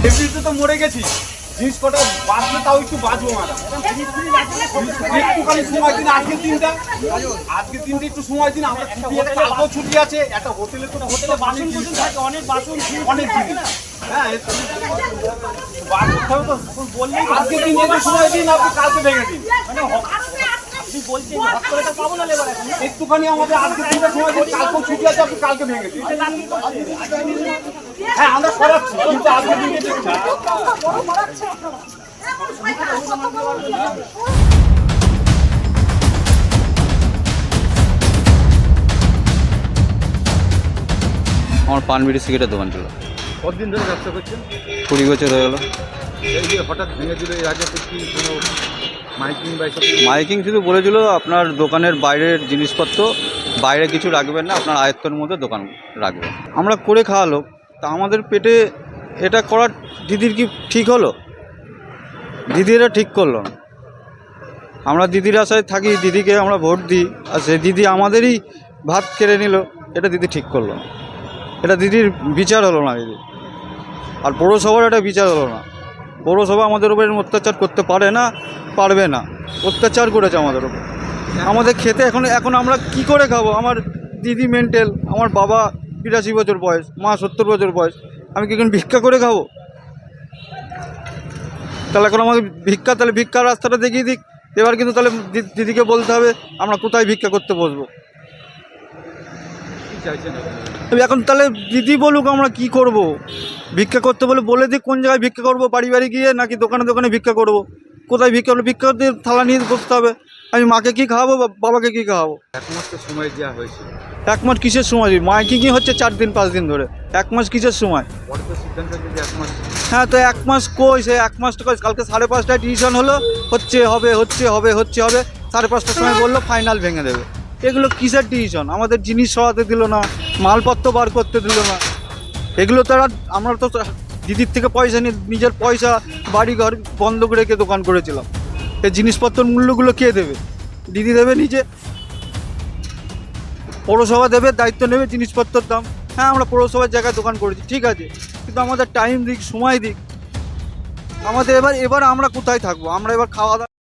এমনিতে তো মরে গেছি, জিনিস কটা বাঁচলে তাও একটু বাঁচবো ম্যাডাম। একটুখানি সময় দিন, আজকের দিনটা একটু সময় দিন। আমরা ছুটি আছে, কালকেও ছুটি আছে। একটা হোটেলে তো হোটেলে বাসন কুসন থাকে, অনেক বাসন অনেক জিনিস। হ্যাঁ বার করতে হবে তো, বললেই আজকের দিন একটু সময় দিন, আপনি কালকে ভেঙে দিন। মানে আপনি বলছেন হট করে তো পাবো না লেবার, এখন একটুখানি আমাদের আজকের দিনটা সময় দিন, কালকেও ছুটি আছে, আপনি কালকে ভেঙে দিন। হ্যাঁ আমরা সরাচ্ছি, কিন্তু আজকের দিনটা আমার পান বিড়ি সিগারেটের দোকান ছিল। কতদিন ধরে ব্যবসা করছেন? 20 বছর হয়ে গেল। এই যে হঠাৎ ভেঙে দিল, এর আগে তো কি কোনো মাইকিং বা এসব? মাইকিং শুধু বলেছিল আপনার দোকানের বাইরের জিনিসপত্র বাইরে কিছু রাখবেন না, আপনার আয়ত্তের মধ্যে দোকান রাখবেন। আমরা করে খাওয়া লোক, তা আমাদের পেটে এটা করার দিদির কি ঠিক হলো? দিদি এটা ঠিক করলো না। আমরা দিদির আশায় থাকি, দিদিকে আমরা ভোট দিই, আর সে দিদি আমাদেরই ভাত কেড়ে নিল। এটা দিদি ঠিক করলো না, এটা দিদির বিচার হলো না দিদি। আর পৌরসভার একটা বিচার হলো না। পৌরসভা আমাদের উপর অত্যাচার করতে পারে না, পারবে না। অত্যাচার করেছে আমাদের উপর। আমাদের খেতে এখন আমরা কি করে খাবো? আমার দিদি মেন্টাল, আমার বাবা 82 বছর বয়স, মা 70 বছর বয়স। আমি কি এখন ভিক্ষা করে খাবো? তাহলে এখন আমাকে তাহলে ভিক্ষার রাস্তাটা দেখিয়ে দিক। এবার কিন্তু তাহলে দিদিকে বলতে হবে আমরা কোথায় ভিক্ষা করতে বসবো। এখন তাহলে দিদি বলুক আমরা কি করব। ভিক্ষা করতে বলে দিক কোন জায়গায় ভিক্ষা করব, বাড়ি বাড়ি গিয়ে নাকি দোকানে দোকানে ভিক্ষা করব। কোথায় ভিক্ষা করবো? ভিক্ষা করতে থালা নিয়ে বসতে হবে। আমি মাকে কি খাওয়াবো, বাবাকে কি খাওয়াবো? 1 মাস তো সময় দেওয়া হয়েছে। 1 মাস কিসের সময়? মাইকিংই হচ্ছে 4 দিন 5 দিন ধরে। 1 মাস কিসের সময়? পরে তো সিদ্ধান্ত যদি 1 মাস। হ্যাঁ তো 1 মাস কই? সে 1 মাস তো কালকে 5:30টায় ডিসিশন হলো, হবে 5:30টার সময় বললো ফাইনাল ভেঙে দেবে। এগুলো কিসের ডিসিশন? আমাদের জিনিস সরাতে দিল না, মালপত্র বার করতে দিল না। এগুলো তো আমরা তো দিদির থেকে পয়সা নিয়ে নিজের পয়সা বাড়ি ঘর বন্ধক রেখে দোকান করেছিলাম। এই জিনিসপত্রের মূল্যগুলো কে দেবে? দিদি দেবে নিজে, পৌরসভা দেবে, দায়িত্ব নেবে জিনিসপত্রের দাম। হ্যাঁ আমরা পৌরসভার জায়গায় দোকান করেছি, ঠিক আছে, কিন্তু আমাদের টাইম দিক, সময় দিক। আমাদের এবার আমরা কোথায় থাকবো? আমরা এবার খাওয়া দাওয়া